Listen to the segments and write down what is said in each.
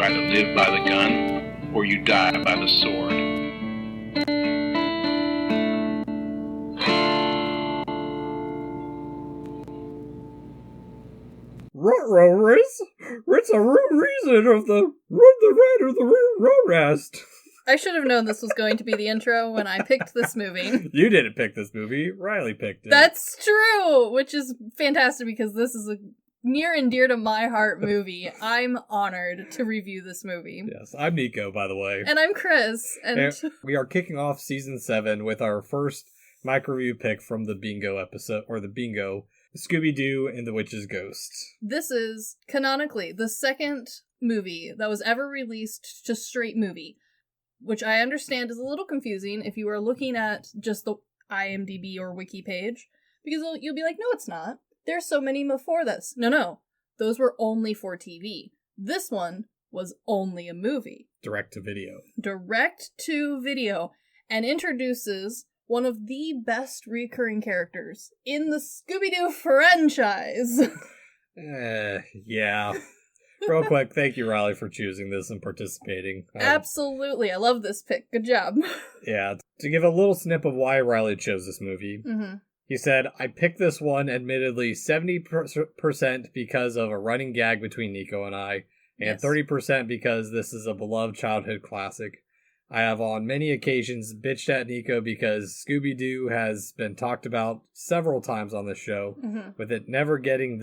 either live by the gun or you die by the sword. What's the reason of the red or the rest? I should have known this was going to be the intro when I picked this movie. You didn't pick this movie. Riley picked it. That's true, which is fantastic because this is a near and dear to my heart movie. I'm honored to review this movie. Yes, I'm Nico, by the way. And I'm Chris. And we are kicking off season 7 with our first MicroView pick from the Bingo episode, or the Bingo, Scooby-Doo and the Witch's Ghost. This is, canonically, the second movie that was ever released to straight movie, which I understand is a little confusing if you are looking at just the IMDb or wiki page, because you'll be like, no, it's not. There's so many before this. No. Those were only for TV. This one was only a movie. Direct to video. Direct to video. And introduces one of the best recurring characters in the Scooby-Doo franchise. Yeah. Real quick, thank you, Riley, for choosing this and participating. Absolutely. I love this pick. Good job. Yeah. To give a little snip of why Riley chose this movie, he said, I picked this one, admittedly, 70% because of a running gag between Nico and I, and 30% because this is a beloved childhood classic. I have on many occasions bitched at Nico because Scooby-Doo has been talked about several times on the show, with it never being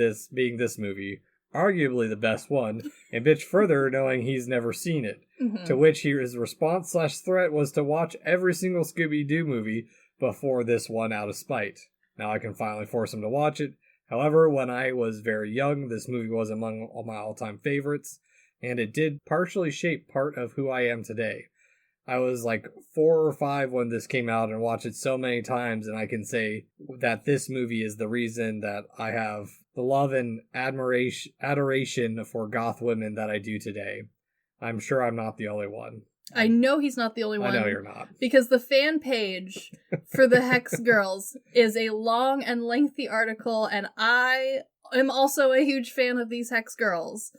this movie, arguably the best one, and bitch further knowing he's never seen it. To which his response/threat was to watch every single Scooby-Doo movie before this one out of spite. Now I can finally force him to watch it. However, when I was very young, this movie was among all my all-time favorites, and it did partially shape part of who I am today. I was like 4 or 5 when this came out and watched it so many times, and I can say that this movie is the reason that I have the love and adoration for goth women that I do today. I'm sure I'm not the only one. I know he's not the only one. I know you're not. Because the fan page for the Hex Girls is a long and lengthy article, and I am also a huge fan of these Hex Girls,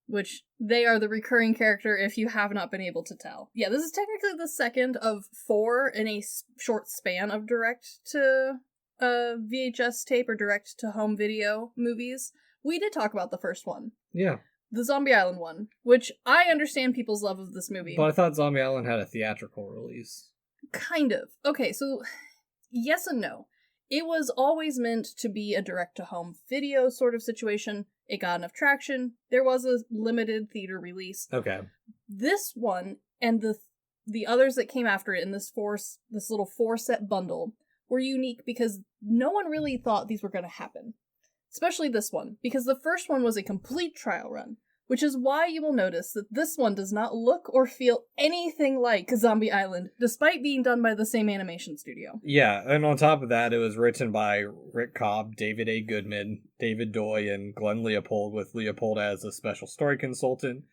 which they are the recurring character if you have not been able to tell. Yeah, this is technically the second of 4 in a short span of direct to VHS tape or direct to home video movies. We did talk about the first one. Yeah. The Zombie Island one, which I understand people's love of this movie. But I thought Zombie Island had a theatrical release. Kind of. Okay, so yes and no. It was always meant to be a direct-to-home video sort of situation. It got enough traction. There was a limited theater release. Okay. This one and the others that came after it in this little 4-set bundle were unique because no one really thought these were going to happen. Especially this one, because the first one was a complete trial run, which is why you will notice that this one does not look or feel anything like Zombie Island, despite being done by the same animation studio. Yeah, and on top of that, it was written by Rick Cobb, David A. Goodman, David Doy, and Glenn Leopold, with Leopold as a special story consultant,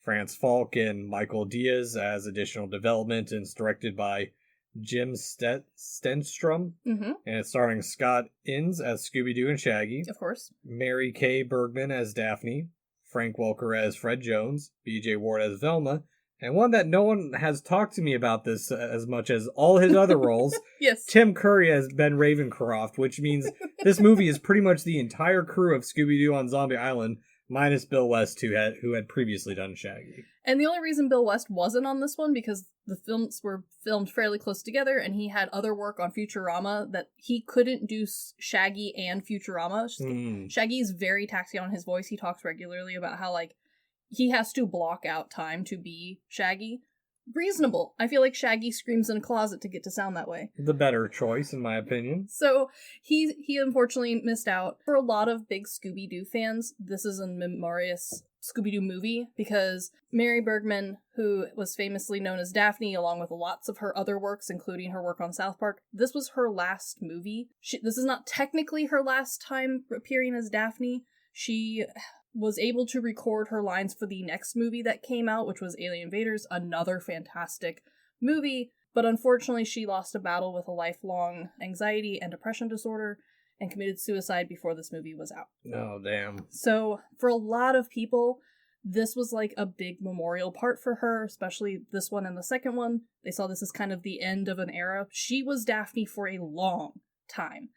Franz Falk and Michael Diaz as additional development, and it's directed by Jim Stenstrom, and it's starring Scott Innes as Scooby-Doo and Shaggy. Of course. Mary Kay Bergman as Daphne, Frank Welker as Fred Jones, B.J. Ward as Velma, and one that no one has talked to me about this as much as all his other roles, yes. Tim Curry as Ben Ravencroft, which means this movie is pretty much the entire crew of Scooby-Doo on Zombie Island, minus Bill West, who had previously done Shaggy. And the only reason Bill West wasn't on this one, because the films were filmed fairly close together, and he had other work on Futurama that he couldn't do Shaggy and Futurama. Shaggy is very taxing on his voice. He talks regularly about how, like, he has to block out time to be Shaggy. Reasonable. I feel like Shaggy screams in a closet to get to sound that way. The better choice, in my opinion. So, he unfortunately missed out. For a lot of big Scooby-Doo fans, this is a memorious Scooby-Doo movie, because Mary Bergman, who was famously known as Daphne, along with lots of her other works, including her work on South Park, this was her last movie. This is not technically her last time appearing as Daphne. She was able to record her lines for the next movie that came out, which was Alien Invaders, another fantastic movie, but unfortunately she lost a battle with a lifelong anxiety and depression disorder and committed suicide before this movie was out. Oh, damn. So, for a lot of people, this was like a big memorial part for her, especially this one and the second one. They saw this as kind of the end of an era. She was Daphne for a long time.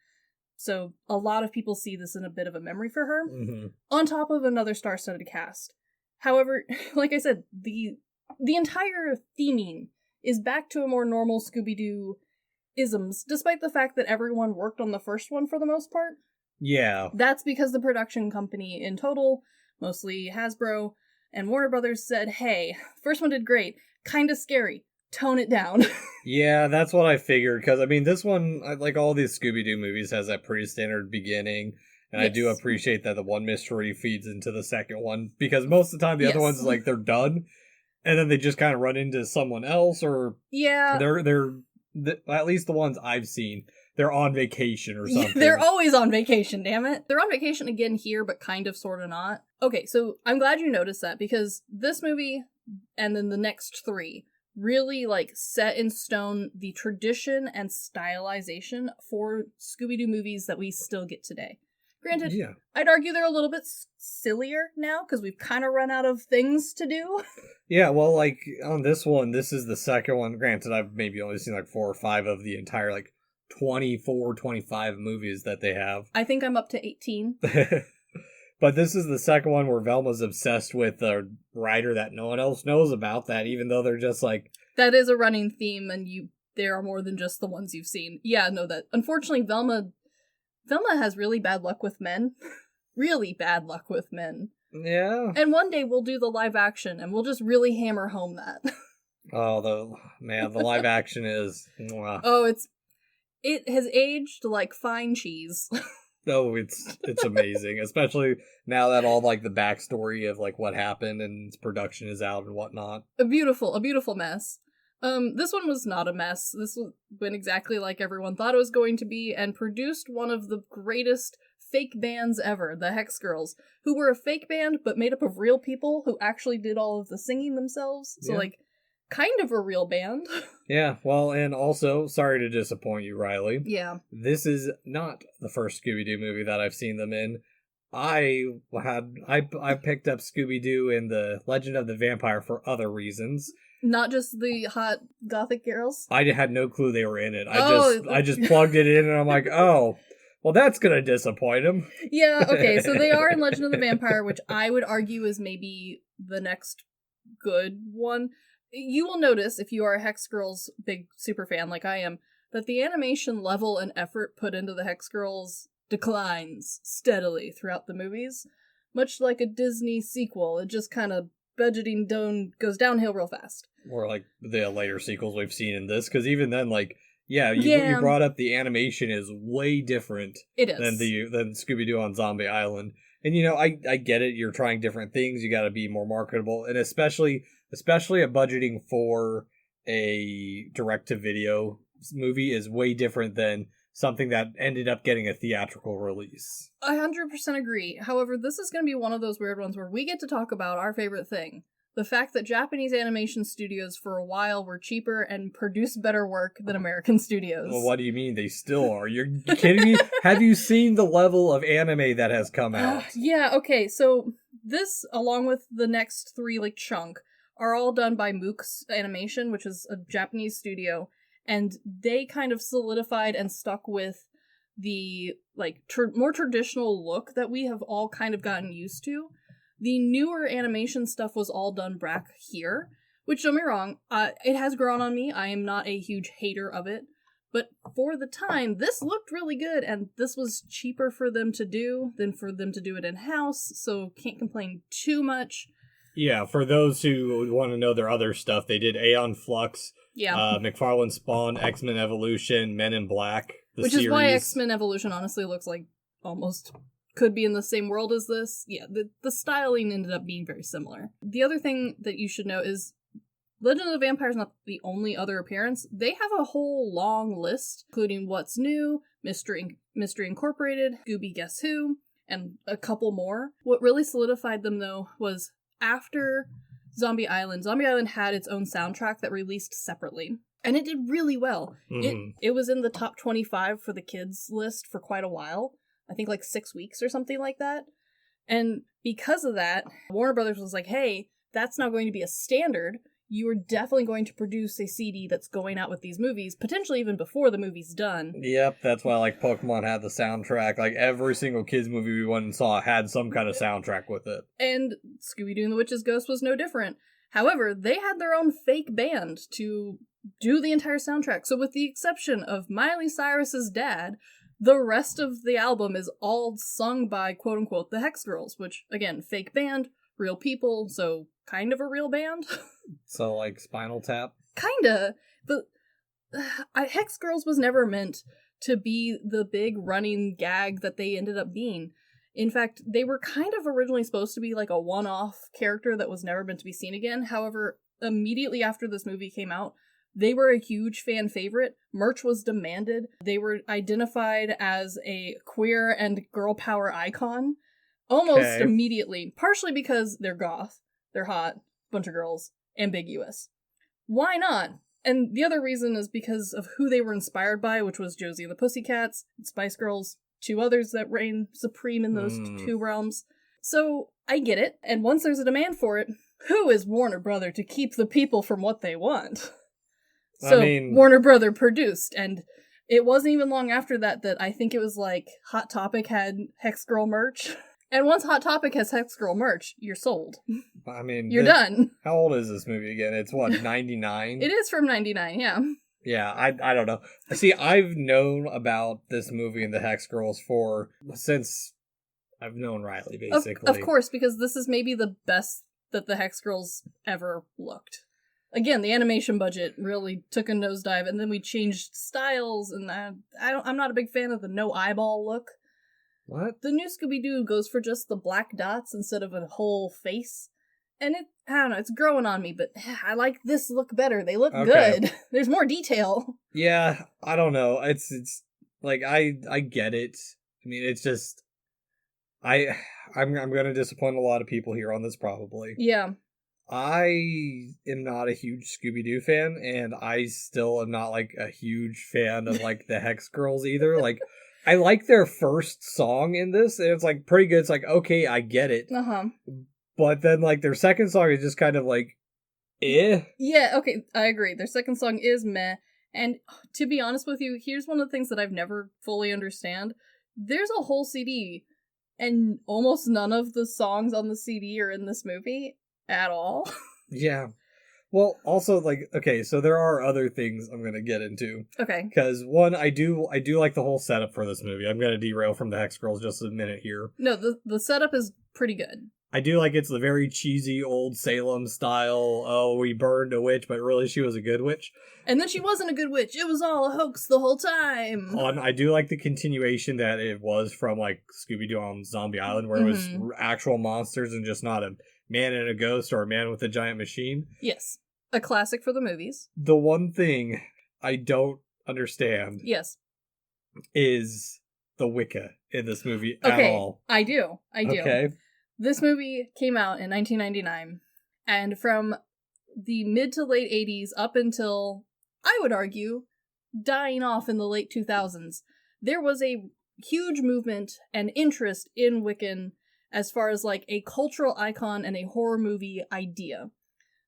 So a lot of people see this in a bit of a memory for her, on top of another star-studded cast. However, like I said, the entire theming is back to a more normal Scooby-Doo isms, despite the fact that everyone worked on the first one for the most part. Yeah. That's because the production company in total, mostly Hasbro and Warner Brothers, said, hey, first one did great, kinda scary, tone it down. Yeah, that's what I figured, because, I mean, this one, like all these Scooby-Doo movies, has that pretty standard beginning, and yes. I do appreciate that the one mystery feeds into the second one, because most of the time the other ones is like, they're done, and then they just kind of run into someone else, or they're at least the ones I've seen, they're on vacation or something. They're always on vacation, damn it. They're on vacation again here, but kind of, sort of not. Okay, so I'm glad you noticed that, because this movie, and then the next three, really, like, set in stone the tradition and stylization for Scooby-Doo movies that we still get today. Granted, I'd argue they're a little bit sillier now, because we've kind of run out of things to do. Yeah, well, like, on this one, this is the second one. Granted, I've maybe only seen, like, 4 or 5 of the entire, like, 24, 25 movies that they have. I think I'm up to 18. But this is the second one where Velma's obsessed with a writer that no one else knows about, that even though they're just like... That is a running theme, and there are more than just the ones you've seen. Yeah, no, that... Unfortunately, Velma has really bad luck with men. Really bad luck with men. Yeah. And one day we'll do the live action, and we'll just really hammer home that. Oh, the live action is... Oh, it has aged like fine cheese. Oh, it's amazing, especially now that all, like, the backstory of, like, what happened and its production is out and whatnot. A beautiful mess. This one was not a mess. This went exactly like everyone thought it was going to be, and produced one of the greatest fake bands ever, the Hex Girls, who were a fake band, but made up of real people who actually did all of the singing themselves. So, like, kind of a real band. Yeah, well, and also, sorry to disappoint you, Riley. Yeah. This is not the first Scooby-Doo movie that I've seen them in. I picked up Scooby-Doo and the Legend of the Vampire for other reasons. Not just the hot gothic girls? I had no clue they were in it. I just plugged it in and I'm like, oh, well, that's gonna disappoint them. Yeah, okay, so they are in Legend of the Vampire, which I would argue is maybe the next good one. You will notice, if you are a Hex Girls big super fan like I am, that the animation level and effort put into the Hex Girls declines steadily throughout the movies. Much like a Disney sequel, it just kind of budgeting goes downhill real fast. Or like the later sequels we've seen in this, because even then, like, you brought up the animation is way different than Scooby-Doo on Zombie Island. And, you know, I get it, you're trying different things, you gotta be more marketable, and especially a budgeting for a direct-to-video movie is way different than something that ended up getting a theatrical release. 100% agree. However, this is going to be one of those weird ones where we get to talk about our favorite thing. The fact that Japanese animation studios for a while were cheaper and produced better work than American studios. Well, what do you mean? They still are. You're kidding me? Have you seen the level of anime that has come out? Yeah, okay, so this, along with the next three, like, chunk, are all done by Mook's Animation, which is a Japanese studio, and they kind of solidified and stuck with the, like, more traditional look that we have all kind of gotten used to. The newer animation stuff was all done back here, which, don't get me wrong, it has grown on me. I am not a huge hater of it, but for the time, this looked really good, and this was cheaper for them to do than for them to do it in-house, so can't complain too much. Yeah, for those who want to know their other stuff, they did Aeon Flux, McFarlane Spawn, X-Men Evolution, Men in Black, Which is why X-Men Evolution honestly looks like almost could be in the same world as this. Yeah, the styling ended up being very similar. The other thing that you should know is Legend of the Vampire is not the only other appearance. They have a whole long list, including What's New, Mystery Incorporated, Scooby Guess Who, and a couple more. What really solidified them, though, was after Zombie Island had its own soundtrack that released separately. And it did really well. Mm-hmm. It was in the top 25 for the kids list for quite a while. I think like 6 weeks or something like that. And because of that, Warner Brothers was like, hey, that's not going to be a standard. You are definitely going to produce a CD that's going out with these movies, potentially even before the movie's done. Yep, that's why, like, Pokemon had the soundtrack. Like, every single kids movie we went and saw had some kind of soundtrack with it. And Scooby-Doo and the Witch's Ghost was no different. However, they had their own fake band to do the entire soundtrack. So with the exception of Miley Cyrus's dad, the rest of the album is all sung by, quote-unquote, the Hex Girls, which, again, fake band, real people, so kind of a real band. So, like, Spinal Tap? Kinda. But Hex Girls was never meant to be the big running gag that they ended up being. In fact, they were kind of originally supposed to be like a one-off character that was never meant to be seen again. However, immediately after this movie came out, they were a huge fan favorite. Merch was demanded. They were identified as a queer and girl power icon almost immediately. Partially because they're goth, they're hot, bunch of girls, ambiguous. Why not? And the other reason is because of who they were inspired by, which was Josie and the Pussycats, and Spice Girls, two others that reign supreme in those two realms. So, I get it. And once there's a demand for it, who is Warner Brother to keep the people from what they want? So, Warner Brother produced, and it wasn't even long after that I think it was like Hot Topic had Hex Girl merch. And once Hot Topic has Hex Girl merch, you're sold. I mean, you're done. How old is this movie again? It's what, 99? It is from 99, yeah. Yeah, I don't know. See, I've known about this movie and the Hex Girls since I've known Riley, basically. Of course, because this is maybe the best that the Hex Girls ever looked. Again, the animation budget really took a nosedive, and then we changed styles, and I'm not a big fan of the no eyeball look. What? The new Scooby-Doo goes for just the black dots instead of a whole face. And I don't know, it's growing on me, but I like this look better. They look good. There's more detail. Yeah, I don't know. It's like, I get it. I mean, it's just, I'm going to disappoint a lot of people here on this, probably. Yeah. I am not a huge Scooby-Doo fan, and I still am not, like, a huge fan of, like, the Hex Girls either. Like, I like their first song in this, and it's, like, pretty good. It's like, okay, I get it. Uh-huh. But then, like, their second song is just kind of, like, eh. Yeah, okay, I agree. Their second song is meh. And to be honest with you, here's one of the things that I've never fully understand. There's a whole CD, and almost none of the songs on the CD are in this movie at all. Yeah. Well, also, like, okay, so there are other things I'm going to get into. Okay. Because, one, I do like the whole setup for this movie. I'm going to derail from the Hex Girls just a minute here. No, the setup is pretty good. I do like it's the very cheesy old Salem style, oh, we burned a witch, but really she was a good witch. And then she wasn't a good witch. It was all a hoax the whole time. I do like the continuation that it was from, like, Scooby-Doo on Zombie Island, where it was actual monsters and just not a man and a ghost or a man with a giant machine. Yes. A classic for the movies. The one thing I don't understand is the Wicca in this movie at all. I do. Okay. This movie came out in 1999, and from the mid to late 80s up until, I would argue, dying off in the late 2000s, there was a huge movement and interest in Wiccan as far as, like, a cultural icon and a horror movie idea.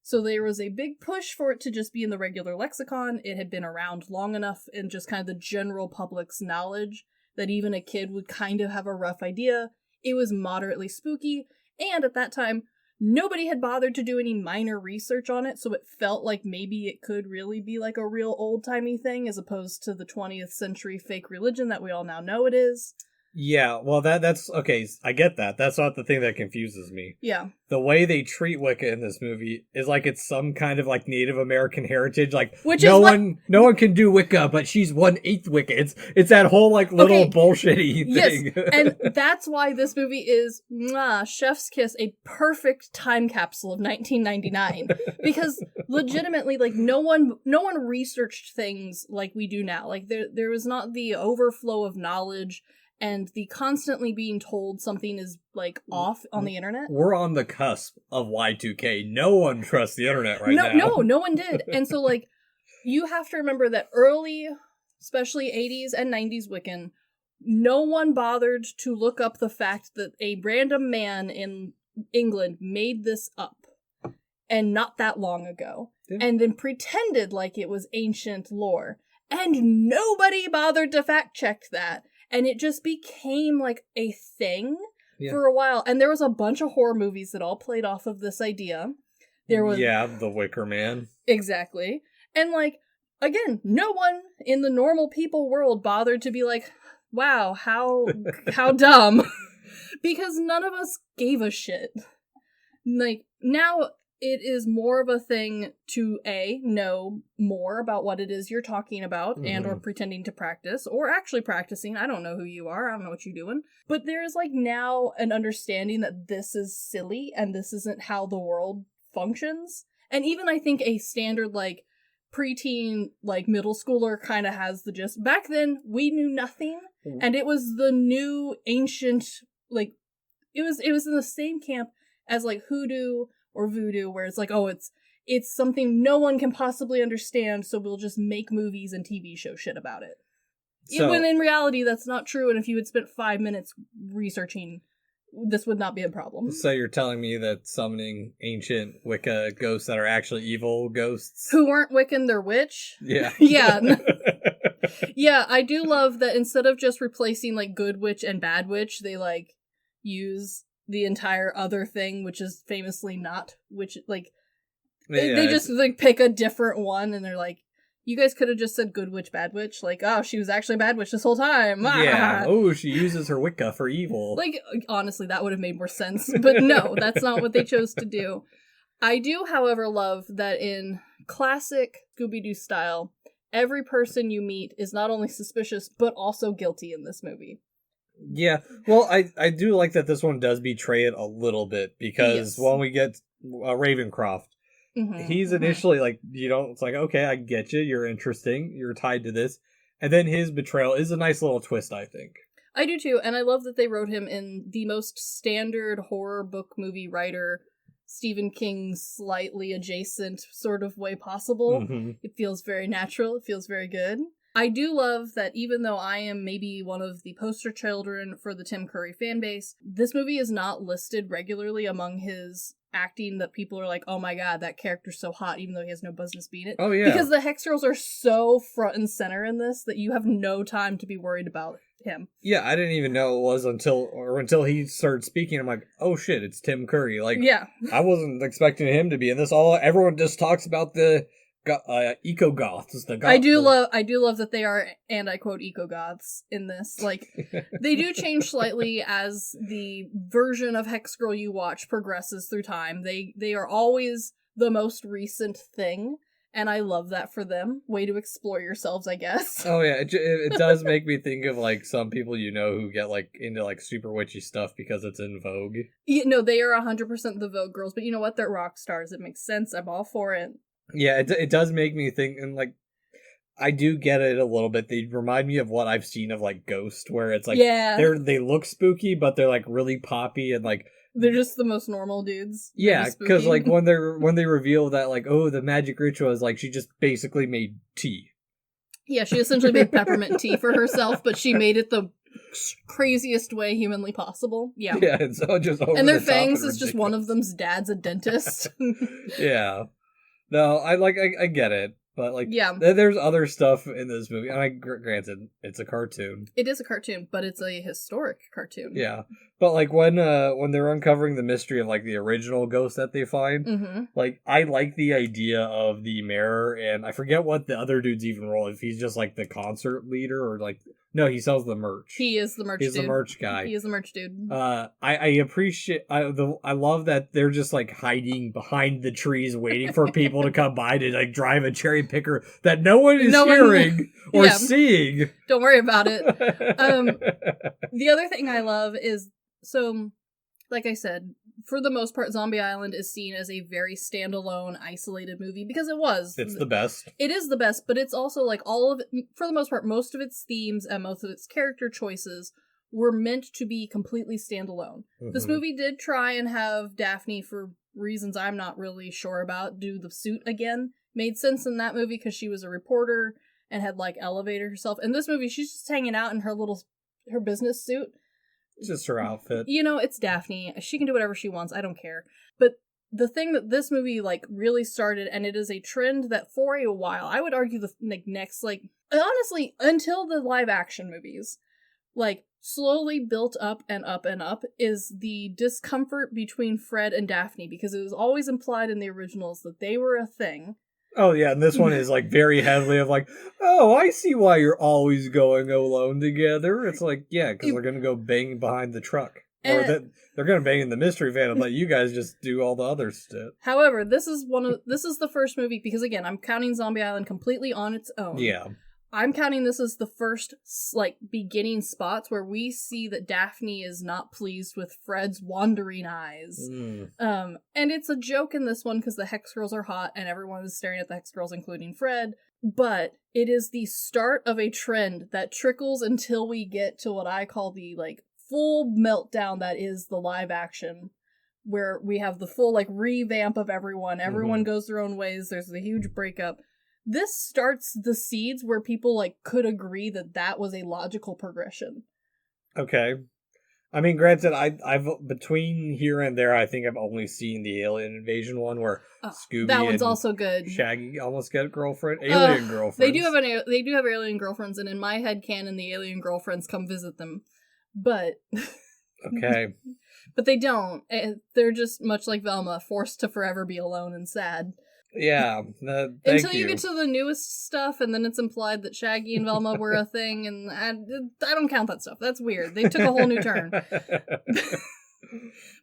So there was a big push for it to just be in the regular lexicon. It had been around long enough in just kind of the general public's knowledge that even a kid would kind of have a rough idea. It was moderately spooky, and at that time, nobody had bothered to do any minor research on it, so it felt like maybe it could really be like a real old-timey thing as opposed to the 20th century fake religion that we all now know it is. Yeah, well, that's okay, I get that. That's not the thing that confuses me. Yeah. The way they treat Wicca in this movie is like it's some kind of, like, Native American heritage. Like, no one can do Wicca, but she's 1/8 Wicca. It's that whole, like, little bullshitty thing. Yes, and that's why this movie is, chef's kiss, a perfect time capsule of 1999. Because legitimately, like, no one researched things like we do now. Like, there was not the overflow of knowledge and the constantly being told something is, like, off on the internet. We're on the cusp of Y2K. No one trusts the internet now. No one did. And so, like, you have to remember that early, especially 80s and 90s Wiccan, no one bothered to look up the fact that a random man in England made this up, and not that long ago, and then pretended like it was ancient lore, and nobody bothered to fact check that, and it just became like a thing for a while, and there was a bunch of horror movies that all played off of this idea. There was The Wicker Man. Exactly. And like, again, no one in the normal people world bothered to be like, wow, how dumb. Because none of us gave a shit. Like, now it is more of a thing to know more about what it is you're talking about and or pretending to practice, or actually practicing. I don't know who you are, I don't know what you're doing. But there's like now an understanding that this is silly and this isn't how the world functions. And even I think a standard like preteen, like middle schooler kind of has the gist. Back then we knew nothing, and it was the new ancient, like it was in the same camp as like hoodoo or voodoo, where it's like, oh, it's something no one can possibly understand, so we'll just make movies and TV show shit about it. So, when in reality that's not true, and if you had spent 5 minutes researching, this would not be a problem. So you're telling me that summoning ancient Wicca ghosts that are actually evil ghosts? Who weren't Wiccan, they're witch? Yeah. Yeah. Yeah, I do love that instead of just replacing, like, good witch and bad witch, they, like, use the entire other thing, which is famously not witch, like, they just, like, pick a different one, and they're like, you guys could have just said good witch, bad witch. Like, oh, she was actually a bad witch this whole time. Yeah. Oh, she uses her Wicca for evil. Like, honestly, that would have made more sense. But no, that's not what they chose to do. I do, however, love that in classic Scooby-Doo style, every person you meet is not only suspicious, but also guilty in this movie. Yeah. Well, I do like that this one does betray it a little bit, because when we get Ravencroft, he's initially like, it's like, okay, I get you, you're interesting, you're tied to this, and then his betrayal is a nice little twist, I think. I do too, and I love that they wrote him in the most standard horror book movie writer, Stephen King slightly adjacent sort of way possible. It feels very natural, it feels very good. I do love that even though I am maybe one of the poster children for the Tim Curry fan base, this movie is not listed regularly among his acting that people are like, oh my god, that character's so hot, even though he has no business being it. Oh yeah. Because the Hex Girls are so front and center in this that you have no time to be worried about him. Yeah, I didn't even know it was until he started speaking. I'm like, oh shit, it's Tim Curry. Like, yeah. I wasn't expecting him to be in this. Everyone just talks about the eco-goths. I do love that they are, and I quote, eco-goths in this. Like, they do change slightly as the version of Hex Girl you watch progresses through time. They are always the most recent thing, and I love that for them. Way to explore yourselves, I guess. Oh yeah, it does make me think of like some people who get like into like super witchy stuff because it's in vogue. Yeah, no, they are 100% the Vogue girls, but you know what? They're rock stars. It makes sense. I'm all for it. Yeah, it does make me think, and like, I do get it a little bit. They remind me of what I've seen of like Ghost, where it's like, they look spooky, but they're like really poppy and like they're just the most normal dudes. Yeah, because like when they reveal that like, oh, the magic ritual is like she just basically made tea. Yeah, she essentially made peppermint tea for herself, but she made it the craziest way humanly possible. Yeah, yeah, it's so just over and their fangs is just one of them's dad's a dentist. Yeah. No, I get it, but like, there's other stuff in this movie, and granted, it's a cartoon. It is a cartoon, but it's a historic cartoon. Yeah, but like when they're uncovering the mystery of like the original ghost that they find, like I like the idea of the mayor, and I forget what the other dude's even role, if he's just like the concert leader or like. No, he sells the merch. He is the merch dude. He's the merch guy. He is the merch dude. I appreciate... I love that they're just, like, hiding behind the trees waiting for people to come by to, like, drive a cherry picker that no one is hearing or seeing. Don't worry about it. The other thing I love is... So, like I said, for the most part, Zombie Island is seen as a very standalone, isolated movie, because it was. It's the best. It is the best, but it's also, like, all of it, for the most part, most of its themes and most of its character choices were meant to be completely standalone. This movie did try and have Daphne, for reasons I'm not really sure about, do the suit again. Made sense in that movie because she was a reporter and had, like, elevated herself. In this movie, she's just hanging out in her little her business suit. Just her outfit. You know, it's Daphne. She can do whatever she wants. I don't care. But the thing that this movie, like, really started, and it is a trend that for a while, I would argue the next, like, honestly, until the live action movies, like, slowly built up and up and up, is the discomfort between Fred and Daphne, because it was always implied in the originals that they were a thing. Oh, yeah, and this one is, like, very heavily of, like, oh, I see why you're always going alone together. It's like, yeah, because they're going to go bang behind the truck. Or that they're going to bang in the mystery van and let you guys just do all the other stuff. However, this is the first movie, because, again, I'm counting Zombie Island completely on its own. Yeah. I'm counting this as the first, like, beginning spots where we see that Daphne is not pleased with Fred's wandering eyes. And it's a joke in this one because the Hex Girls are hot and everyone is staring at the Hex Girls, including Fred. But it is the start of a trend that trickles until we get to what I call the, like, full meltdown that is the live action, where we have the full, like, revamp of everyone. Everyone goes their own ways. There's the huge breakup. This starts the seeds where people, like, could agree that that was a logical progression. Okay. I mean, granted, I've between here and there, I think I've only seen the Alien Invasion one where Scooby that one's and also good. Shaggy almost get a girlfriend. Alien girlfriends. They do have alien girlfriends, and in my head canon, the alien girlfriends come visit them. But okay. But they don't. They're just much like Velma, forced to forever be alone and sad. Yeah. Until you get to the newest stuff, and then it's implied that Shaggy and Velma were a thing, and I don't count that stuff. That's weird. They took a whole new turn. But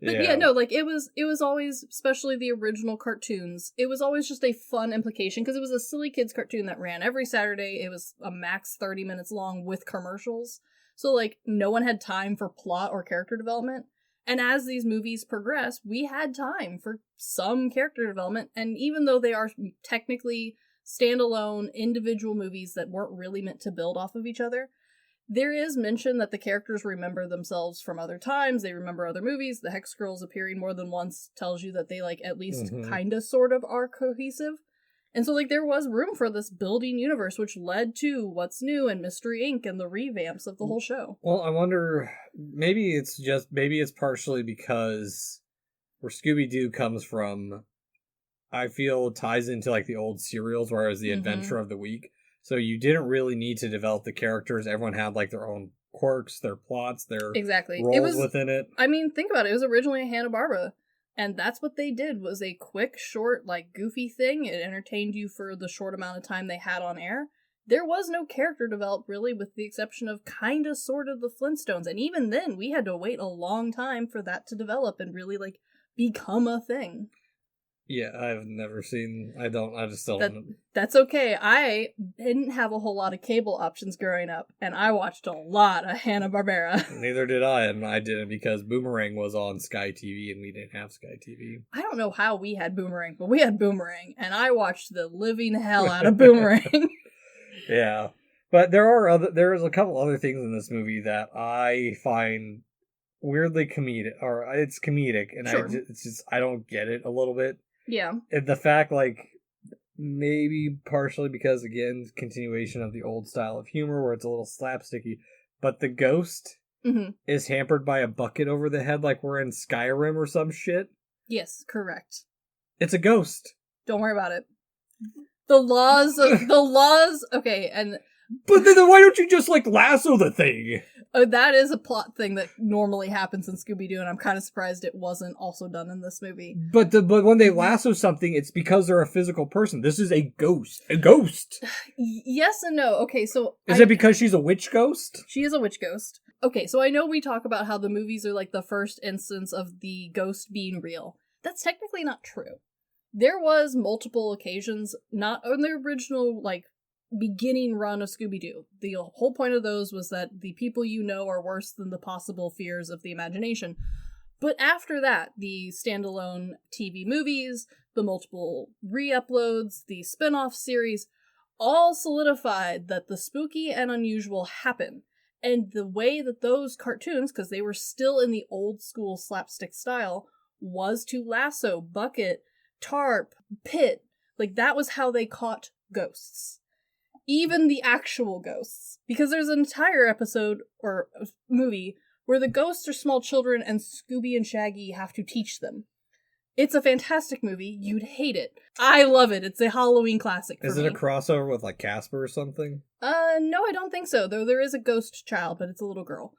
yeah, no, like, it was always, especially the original cartoons, it was always just a fun implication, because it was a silly kids cartoon that ran every Saturday. It was a max 30 minutes long with commercials. So, like, no one had time for plot or character development. And as these movies progress, we had time for some character development. And even though they are technically standalone individual movies that weren't really meant to build off of each other, there is mention that the characters remember themselves from other times. They remember other movies. The Hex Girls appearing more than once tells you that they, like, at least kind of sort of are cohesive. And so, like, there was room for this building universe, which led to What's New and Mystery Inc. and the revamps of the whole show. Well, I wonder, maybe it's partially because where Scooby-Doo comes from, I feel ties into, like, the old serials, whereas the Adventure of the Week. So you didn't really need to develop the characters. Everyone had, like, their own quirks, their plots, their roles within it. I mean, think about it. It was originally a Hanna-Barbera. And that's what they did, was a quick, short, like, goofy thing. It entertained you for the short amount of time they had on air. There was no character developed, really, with the exception of kinda, sort of, the Flintstones. And even then, we had to wait a long time for that to develop and really, like, become a thing. Yeah, I've never seen... I just don't... That's okay. I didn't have a whole lot of cable options growing up, and I watched a lot of Hanna-Barbera. Neither did I, and I didn't because Boomerang was on Sky TV, and we didn't have Sky TV. I don't know how we had Boomerang, but we had Boomerang, and I watched the living hell out of Boomerang. Yeah. But there's a couple other things in this movie that I find weirdly comedic, or it's comedic, and sure. I don't get it a little bit. Yeah. And the fact, like, maybe partially because, again, continuation of the old style of humor where it's a little slapsticky, but the ghost is hampered by a bucket over the head like we're in Skyrim or some shit. Yes, correct. It's a ghost. Don't worry about it. The laws, okay, and... But then why don't you just, like, lasso the thing? That is a plot thing that normally happens in Scooby-Doo, and I'm kind of surprised it wasn't also done in this movie. But when they lasso something, it's because they're a physical person. This is a ghost. A ghost! Yes and no. Okay, so... Is it because she's a witch ghost? She is a witch ghost. Okay, so I know we talk about how the movies are, like, the first instance of the ghost being real. That's technically not true. There was multiple occasions, not on the original, like, beginning run of Scooby-Doo. The whole point of those was that the people you know are worse than the possible fears of the imagination. But after that, the standalone TV movies, the multiple re-uploads, the spin-off series, all solidified that the spooky and unusual happen. And the way that those cartoons, because they were still in the old school slapstick style, was to lasso, bucket, tarp, pit. Like, that was how they caught ghosts. Even the actual ghosts. Because there's an entire episode, or movie, where the ghosts are small children and Scooby and Shaggy have to teach them. It's a fantastic movie. You'd hate it. I love it. It's a Halloween classic for me. Is it a crossover with, like, Casper or something? No, I don't think so. Though there is a ghost child, but it's a little girl.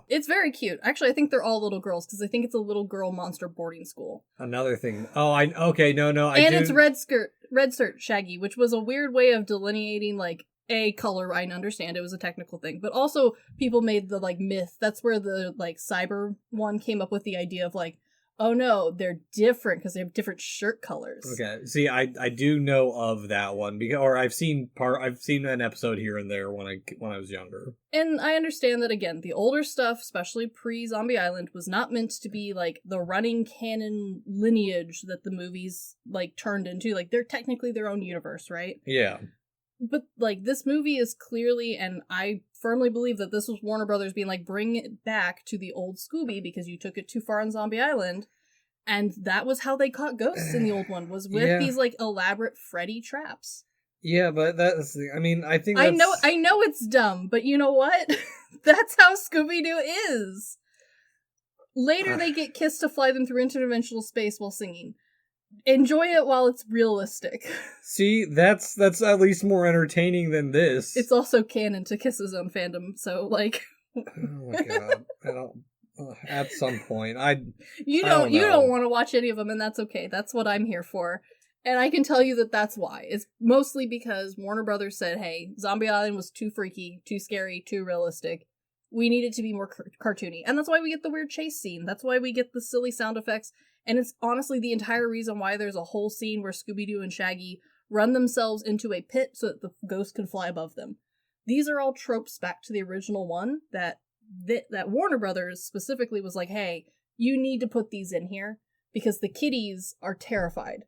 It's very cute. Actually, I think they're all little girls, because I think it's a little girl monster boarding school. Another thing. Oh, it's Red Skirt Shaggy, which was a weird way of delineating, like, a color. I understand it was a technical thing, but also people made the, like, myth. That's where the, like, cyber one came up with the idea of, like, oh no, they're different because they have different shirt colors. Okay, see, I do know of that one I've seen an episode here and there when I was younger. And I understand that, again, the older stuff, especially pre-Zombie Island, was not meant to be like the running canon lineage that the movies like turned into. Like, they're technically their own universe, right? Yeah. But, like, this movie is clearly, and I firmly believe that this was Warner Brothers being like, bring it back to the old Scooby because you took it too far on Zombie Island. And that was how they caught ghosts in the old one, was with these, like, elaborate Freddy traps. Yeah, but that's, I mean, I think that's... I know it's dumb, but you know what? That's how Scooby-Doo is. Later, they get Kiss to fly them through interdimensional space while singing. Enjoy it while it's realistic. See, that's at least more entertaining than this. It's also canon to Kiss's own fandom, so, like... Oh my god. I don't... At some point, You don't want to watch any of them, and that's okay. That's what I'm here for. And I can tell you that that's why. It's mostly because Warner Brothers said, hey, Zombie Island was too freaky, too scary, too realistic. We need it to be more cartoony. And that's why we get the weird chase scene. That's why we get the silly sound effects. And it's honestly the entire reason why there's a whole scene where Scooby-Doo and Shaggy run themselves into a pit so that the ghost can fly above them. These are all tropes back to the original one that Warner Brothers specifically was like, hey, you need to put these in here because the kiddies are terrified.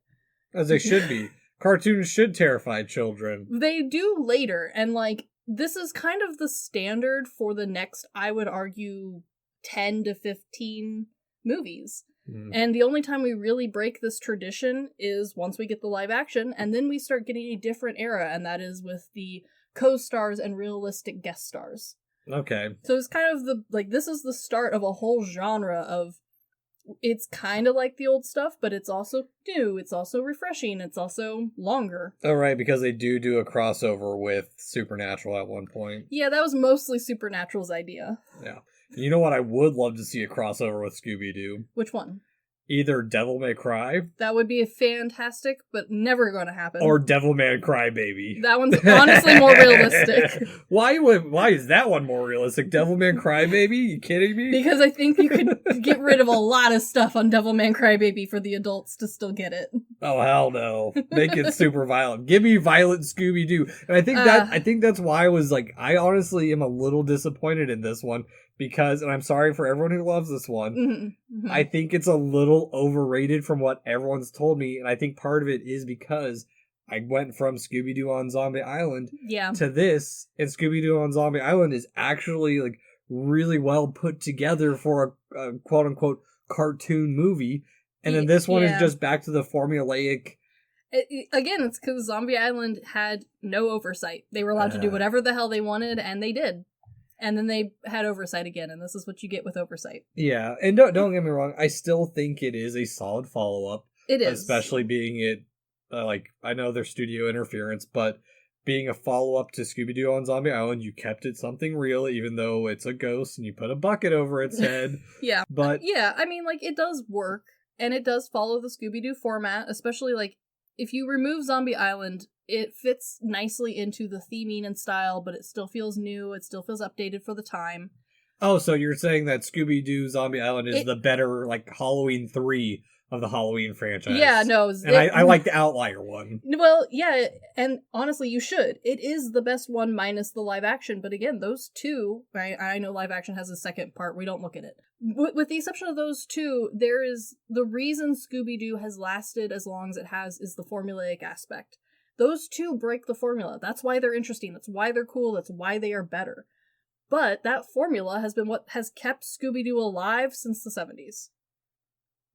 As they should be. Cartoons should terrify children. They do later, and, like, this is kind of the standard for the next, I would argue, 10 to 15 movies. And the only time we really break this tradition is once we get the live action, and then we start getting a different era, and that is with the co-stars and realistic guest stars. Okay. So it's kind of this is the start of a whole genre of, it's kind of like the old stuff, but it's also new, it's also refreshing, it's also longer. Oh, right, because they do a crossover with Supernatural at one point. Yeah, that was mostly Supernatural's idea. Yeah. You know what I would love to see a crossover with Scooby-Doo? Which one? Either Devil May Cry. That would be fantastic, but never going to happen. Or Devil May Cry Baby. That one's honestly more realistic. Why is that one more realistic? Devil May Cry Baby? You kidding me? Because I think you could get rid of a lot of stuff on Devil May Cry Baby for the adults to still get it. Oh, hell no. Make it super violent. Give me violent Scooby-Doo. And I think that's why I honestly am a little disappointed in this one. Because, and I'm sorry for everyone who loves this one, I think it's a little overrated from what everyone's told me, and I think part of it is because I went from Scooby-Doo on Zombie Island to this, and Scooby-Doo on Zombie Island is actually, like, really well put together for a quote-unquote cartoon movie, and then this one is just back to the formulaic... Again, it's because Zombie Island had no oversight. They were allowed to do whatever the hell they wanted, and they did. And then they had oversight again, and this is what you get with oversight. Yeah, and don't get me wrong, I still think it is a solid follow-up. It is. Especially being it, I know there's studio interference, but being a follow-up to Scooby-Doo on Zombie Island, you kept it something real, even though it's a ghost, and you put a bucket over its head. Yeah. But yeah, I mean, it does work, and it does follow the Scooby-Doo format, especially, if you remove Zombie Island, it fits nicely into the theming and style, but it still feels new, it still feels updated for the time. Oh, so you're saying that Scooby-Doo Zombie Island is the better, Halloween 3 of the Halloween franchise. Yeah, no. And I like the Outlier one. Well, yeah, and honestly, you should. It is the best one minus the live action, but again, those two, I know live action has a second part, we don't look at it. With the exception of those two, there is, the reason Scooby-Doo has lasted as long as it has is the formulaic aspect. Those two break the formula. That's why they're interesting, that's why they're cool, that's why they are better. But that formula has been what has kept Scooby-Doo alive since the 70s.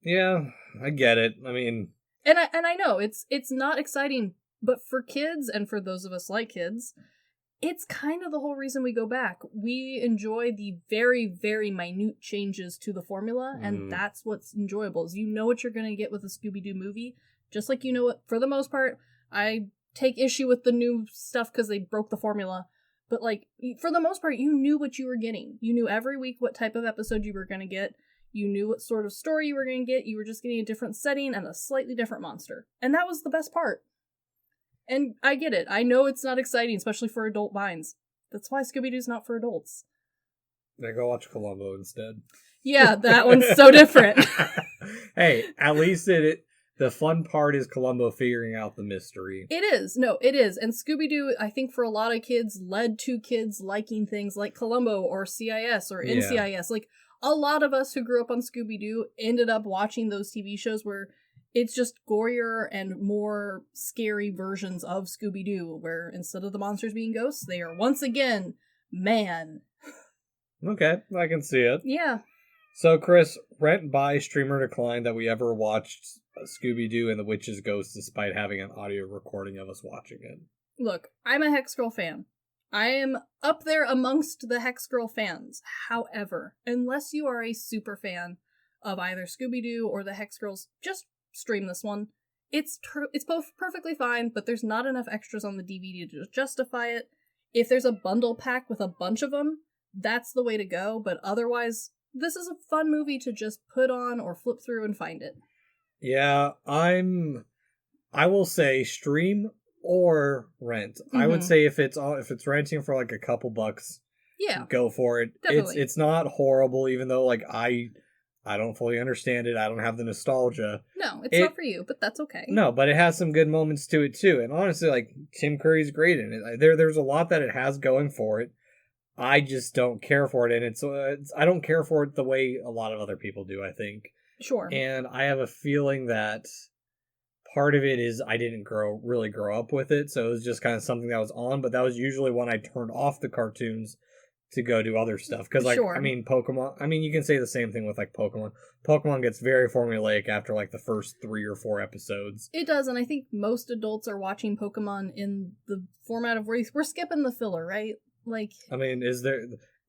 Yeah, I get it. I mean... And I know, it's not exciting But for kids, and for those of us like kids, it's kind of the whole reason we go back. We enjoy the very, very minute changes to the formula, and that's what's enjoyable, is you know what you're going to get with a Scooby-Doo movie, just like you know what, for the most part, I take issue with the new stuff because they broke the formula, but like, for the most part, you knew what you were getting. You knew every week what type of episode you were going to get. You knew what sort of story you were going to get. You were just getting a different setting and a slightly different monster. And that was the best part. And I get it. I know it's not exciting, especially for adult minds. That's why Scooby-Doo's not for adults. Then go watch Columbo instead. Yeah, that one's so different. Hey, at least the fun part is Columbo figuring out the mystery. It is. No, it is. And Scooby-Doo, I think for a lot of kids, led to kids liking things like Columbo or CIS or NCIS. Yeah. Like, a lot of us who grew up on Scooby-Doo ended up watching those TV shows where it's just gorier and more scary versions of Scooby-Doo, where instead of the monsters being ghosts, they are once again man. Okay, I can see it. Yeah. So, Chris, rent, buy, streamer decline that we ever watched Scooby-Doo and the Witch's Ghost despite having an audio recording of us watching it. Look, I'm a Hex Girl fan. I am up there amongst the Hex Girl fans. However, unless you are a super fan of either Scooby-Doo or the Hex Girls, just stream this one. It's both perfectly fine, but there's not enough extras on the DVD to justify it. If there's a bundle pack with a bunch of them, that's the way to go, but otherwise, this is a fun movie to just put on or flip through and find it. Yeah, I will say stream or rent. I would say if it's renting for like a couple bucks, yeah, go for it. Definitely. It's not horrible, even though like I don't fully understand it. I don't have the nostalgia. No, it's not for you, but that's okay. No, but it has some good moments to it too. And honestly, like Tim Curry's great in it. There's a lot that it has going for it. I just don't care for it, and it's I don't care for it the way a lot of other people do, I think. Sure. And I have a feeling that part of it is I didn't really grow up with it, so it was just kind of something that was on, but that was usually when I turned off the cartoons to go do other stuff. Because, like, sure. I mean, Pokemon, you can say the same thing with, like, Pokemon. Pokemon gets very formulaic after, like, the first 3 or 4 episodes. It does, and I think most adults are watching Pokemon in the format of where we're skipping the filler, right? Like, I mean, is there...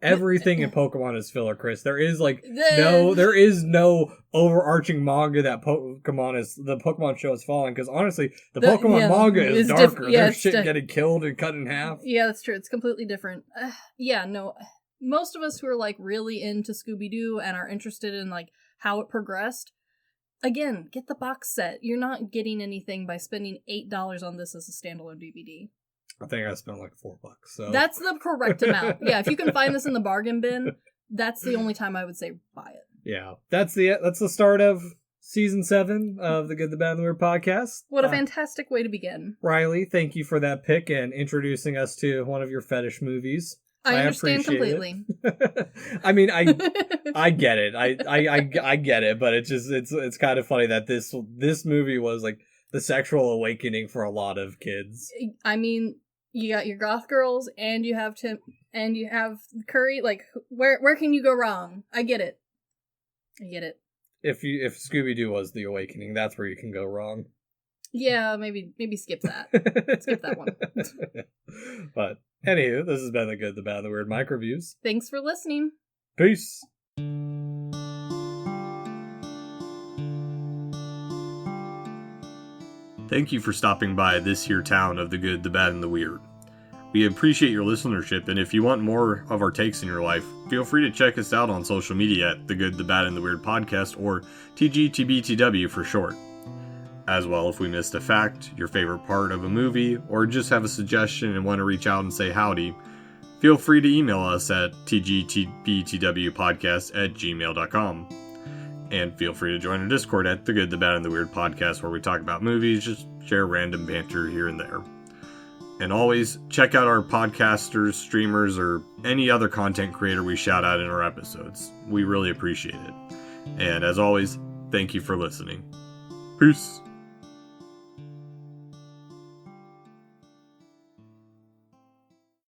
Everything in Pokemon is filler, Chris. There is there is no overarching manga that the Pokemon show is following, because honestly, the Pokemon manga is darker. There's shit getting killed and cut in half. Yeah, that's true. It's completely different. Most of us who are like really into Scooby-Doo and are interested in like how it progressed, again, get the box set. You're not getting anything by spending $8 on this as a standalone DVD. I think I spent like $4. So that's the correct amount. Yeah, if you can find this in the bargain bin, that's the only time I would say buy it. Yeah, that's the start of season 7 of the Good, the Bad, and the Weird podcast. What a fantastic way to begin. Riley, thank you for that pick and introducing us to one of your fetish movies. I understand completely. I mean, I get it. I get it, but it's kind of funny that this movie was like the sexual awakening for a lot of kids. I mean, you got your goth girls, and you have Tim, and you have Curry. Like, where can you go wrong? I get it. If Scooby-Doo was the awakening, that's where you can go wrong. Yeah, maybe skip that. Skip that one. But anywho, this has been the Good, the Bad, and the Weird MicroViews. Thanks for listening. Peace. Thank you for stopping by this here town of the Good, the Bad, and the Weird. We appreciate your listenership, and if you want more of our takes in your life, feel free to check us out on social media at The Good, the Bad, and the Weird Podcast, or TGTBTW for short. As well, if we missed a fact, your favorite part of a movie, or just have a suggestion and want to reach out and say howdy, feel free to email us at tgtbtwpodcast@gmail.com. And feel free to join our Discord at The Good, the Bad, and the Weird Podcast, where we talk about movies, just share random banter here and there. And always, check out our podcasters, streamers, or any other content creator we shout out in our episodes. We really appreciate it. And as always, thank you for listening. Peace!